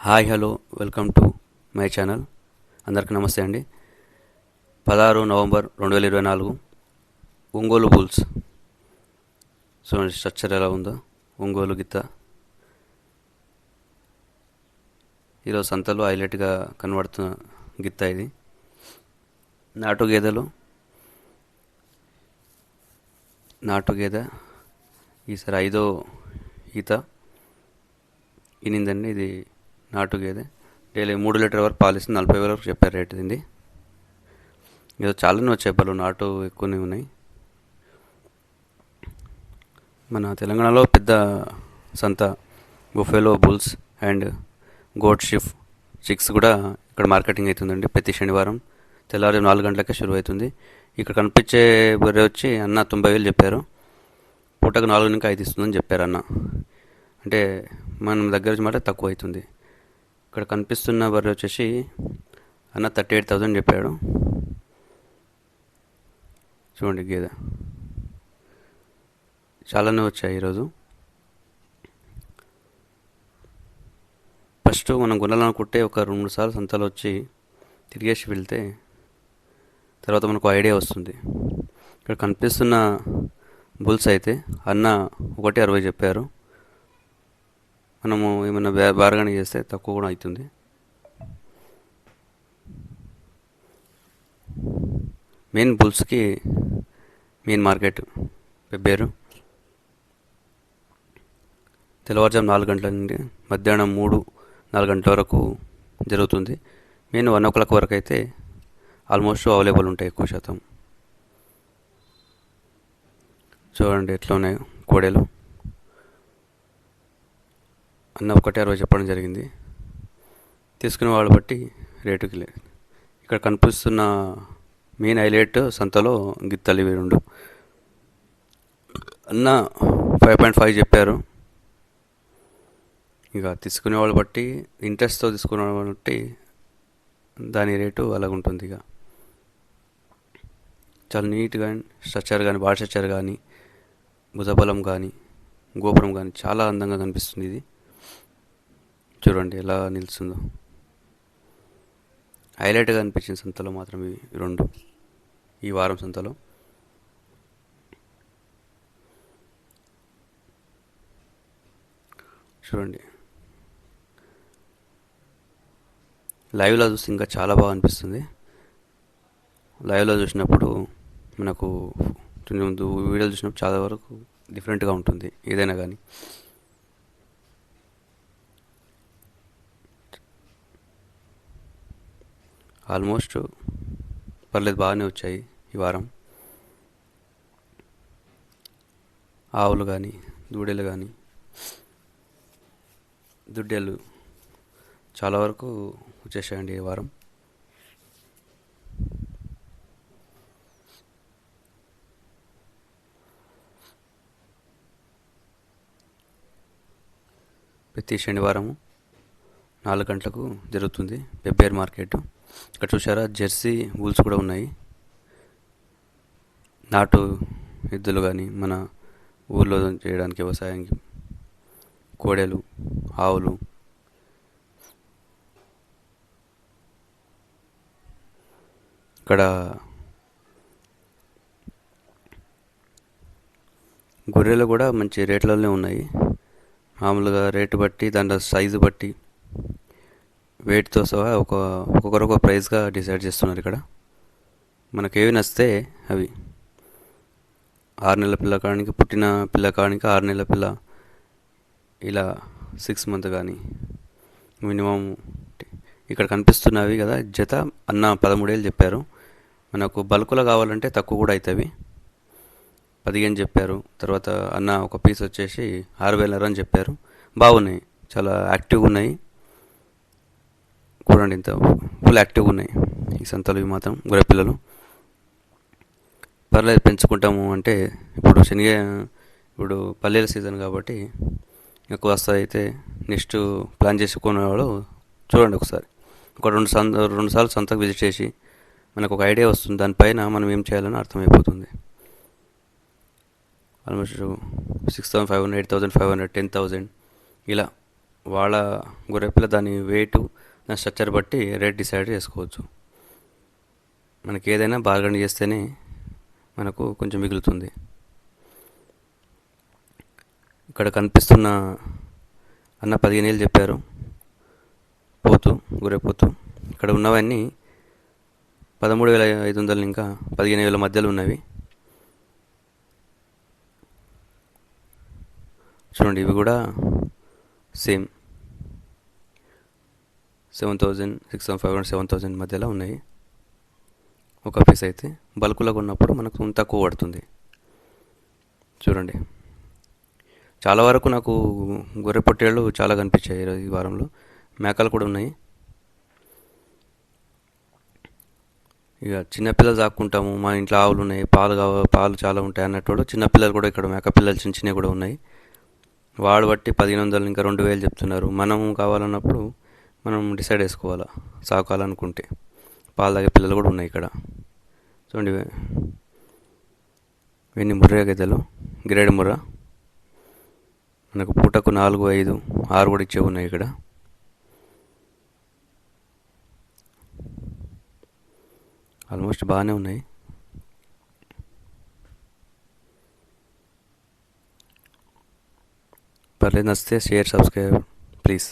Hi hello welcome to my channel. అందరికీ నమస్తే అండి. 16 నవంబర్ 2024 ఒంగోలు బుల్స్. చూడండి స్ట్రక్చర్ ఎలా ఉందో. ఒంగోలు గిత్త ఈరోజు సంతలో హైలైట్గా కనబడుతున్న గిత్త ఇది. నాటు గేదె ఈసారి 5వ ఈత ఇనిందండి. ఇది నాటు గేదె. డైలీ 3 లీటర్ వరకు పాలు ఇస్తుంది. 40,000 వరకు చెప్పారు రేట్ ఇది. ఏదో చాలానే వచ్చాయి పళ్ళు, నాటు ఎక్కువనే ఉన్నాయి. మన తెలంగాణలో పెద్ద సంత బుఫెలో బుల్స్ అండ్ గోట్ చిక్స్ కూడా ఇక్కడ మార్కెటింగ్ అవుతుందండి. ప్రతి శనివారం తెల్లారి 4 గంటలకే షురు అవుతుంది. ఇక్కడ కనిపించే బర్రె వచ్చి అన్న 90,000 చెప్పారు. పూటకు 4 నుంచి 5 ఇస్తుందని చెప్పారు అన్న. అంటే మనం దగ్గర నుంచి మాట తక్కువ అవుతుంది. ఇక్కడ కనిపిస్తున్న బర్రె వచ్చేసి అన్న 38,000 చెప్పాడు. చూడండి గేదె చాలానే వచ్చాయి ఈరోజు. ఫస్ట్ మనం కొనాలనుకుంటే ఒక 2-3 సార్లు సంతలో వచ్చి తిరిగేసి వెళ్తే తర్వాత మనకు ఐడియా వస్తుంది. ఇక్కడ కనిపిస్తున్న బుల్స్ అయితే అన్న 1.60 చెప్పారు. మనము ఏమైనా బార్గెనింగ్ చేస్తే తక్కువ కూడా అవుతుంది. మెయిన్ బుల్స్కి మెయిన్ మార్కెట్ పెబ్బేరు. తెల్లవారుజాము 4 గంటల నుండి మధ్యాహ్నం 3-4 గంటల వరకు జరుగుతుంది. మెయిన్ 1 o'clock వరకు అయితే ఆల్మోస్ట్ అవైలబుల్ ఉంటాయి ఎక్కువ శాతం. చూడండి ఎట్లా ఉన్నాయి కోడెలు. అన్న 1.60 చెప్పడం జరిగింది. తీసుకునే వాళ్ళు బట్టి రేటుకి లేదు. ఇక్కడ కనిపిస్తున్న మెయిన్ హైలైట్ సంతలో గిత్తలు ఇవి 2. అన్న 5.5 చెప్పారు. ఇక తీసుకునే వాళ్ళు బట్టి, ఇంట్రెస్ట్తో తీసుకునే వాళ్ళు బట్టి దాని రేటు అలాగుంటుంది. ఇక చాలా నీట్గా స్ట్రక్చర్ కానీ, బాడీ స్ట్రక్చర్ కానీ, భుజబలం కానీ, గోపురం కానీ చాలా అందంగా కనిపిస్తుంది. ఇది చూడండి ఎలా నిలుస్తుందో. హైలైట్గా అనిపించింది సంతలో మాత్రం ఇవి 2 ఈ వారం సంతలో. చూడండి లైవ్లో చూస్తే ఇంకా చాలా బాగా అనిపిస్తుంది. లైవ్లో చూసినప్పుడు మనకు ముందు వీడియోలు చూసినప్పుడు చాలా వరకు డిఫరెంట్గా ఉంటుంది ఏదైనా కానీ. ఆల్మోస్ట్ పర్లేదు, బాగానే వచ్చాయి ఈ వారం. ఆవులు కానీ, దూడలు కానీ, దుడ్డెలు చాలా వరకు వచ్చేసాయండి ఈ వారం. ప్రతి శనివారము 4 గంటలకు జరుగుతుంది పెబ్బేరు మార్కెట్. ఇక్కడ చూసారా జెర్సీ బుల్స్ కూడా ఉన్నాయి. నాటు ఎద్దులు కానీ, మన ఊర్లో చేయడానికి వ్యవసాయానికి కోడెలు, ఆవులు. ఇక్కడ గొర్రెలు కూడా మంచి రేట్లలోనే ఉన్నాయి. మామూలుగా రేటు బట్టి, దాంట్లో సైజు బట్టి, వెయిట్తో సహా ఒక్కొక్కరు ఒక ప్రైస్గా డిసైడ్ చేస్తున్నారు. ఇక్కడ మనకు ఏవి నచ్చితే అవి. 6 నెలల పిల్ల కానికి, పుట్టిన పిల్ల కానికి 6 నెలల పిల్ల, ఇలా 6 month కానీ మినిమం. ఇక్కడ కనిపిస్తున్నవి కదా జత అన్న 13,000 చెప్పారు. మనకు బల్కులో కావాలంటే తక్కువ కూడా అవుతాయి. 15 చెప్పారు. తర్వాత అన్న ఒక పీస్ వచ్చేసి 6,000 అని చెప్పారు. బాగున్నాయి, చాలా యాక్టివ్గా ఉన్నాయి. చూడండి ఇంత ఫుల్ యాక్టివ్గా ఉన్నాయి ఈ సంతలు. ఇవి మాత్రం గొర్రె పిల్లలు పర్లేదు, పెంచుకుంటాము అంటే. ఇప్పుడు పల్లెల సీజన్ కాబట్టి ఎక్కువ వస్తాయి. అయితే నెక్స్ట్ ప్లాన్ చేసుకునేవాడు చూడండి ఒకసారి. ఒక 2 సార్లు సంతకు విజిట్ చేసి మనకు ఒక ఐడియా వస్తుంది. దానిపైన మనం ఏం చేయాలని అర్థమైపోతుంది. ఆల్మోస్ట్ 6,500, 8,500, 10,000 ఇలా వాళ్ళ గొర్రెపిల్ల దాని వెయిట్, దాని స్ట్రక్చర్ బట్టి రేట్ డిసైడ్ చేసుకోవచ్చు. మనకి ఏదైనా బార్గెన్ చేస్తేనే మనకు కొంచెం మిగులుతుంది. ఇక్కడ కనిపిస్తున్న అన్న 15,000 చెప్పారు పోతు, గొర్రెపోతు. ఇక్కడ ఉన్నవన్నీ 13,500 ఇంకా 15,000 మధ్యలో ఉన్నవి. చూడండి, ఇవి కూడా సేమ్ 7,000, 6,500, 7,000 మధ్యలో ఉన్నాయి. ఒక పీస్ అయితే బల్కులో ఉన్నప్పుడు మనకు తక్కువ పడుతుంది. చూడండి, చాలా వరకు నాకు గొర్రె పొట్టేళ్ళు చాలా కనిపించాయి ఈ వారంలో. మేకలు కూడా ఉన్నాయి. ఇక చిన్నపిల్లలు సాక్కుంటాము, మా ఇంట్లో ఆవులు ఉన్నాయి, పాలు చాలా ఉంటాయి అన్నట్టు చిన్నపిల్లలు కూడా ఇక్కడ మేక పిల్లలు చిన్న చిన్నవి కూడా ఉన్నాయి. వాడు బట్టి 1,500 ఇంకా 2,000 చెప్తున్నారు. మనం కావాలన్నప్పుడు మనం డిసైడ్ చేసుకోవాలా సాకాలనుకుంటే. పాలు తాగే పిల్లలు కూడా ఉన్నాయి ఇక్కడ. చూడండి, ఇవన్నీ ముర్రా గేదెలు, గ్రేడ్ ముర్రా. మనకు పూటకు 4, 5, 6 కూడా ఇచ్చే ఉన్నాయి ఇక్కడ. ఆల్మోస్ట్ బాగానే ఉన్నాయి. పర్లేదు, నచ్చితే షేర్, సబ్స్క్రైబ్ ప్లీజ్.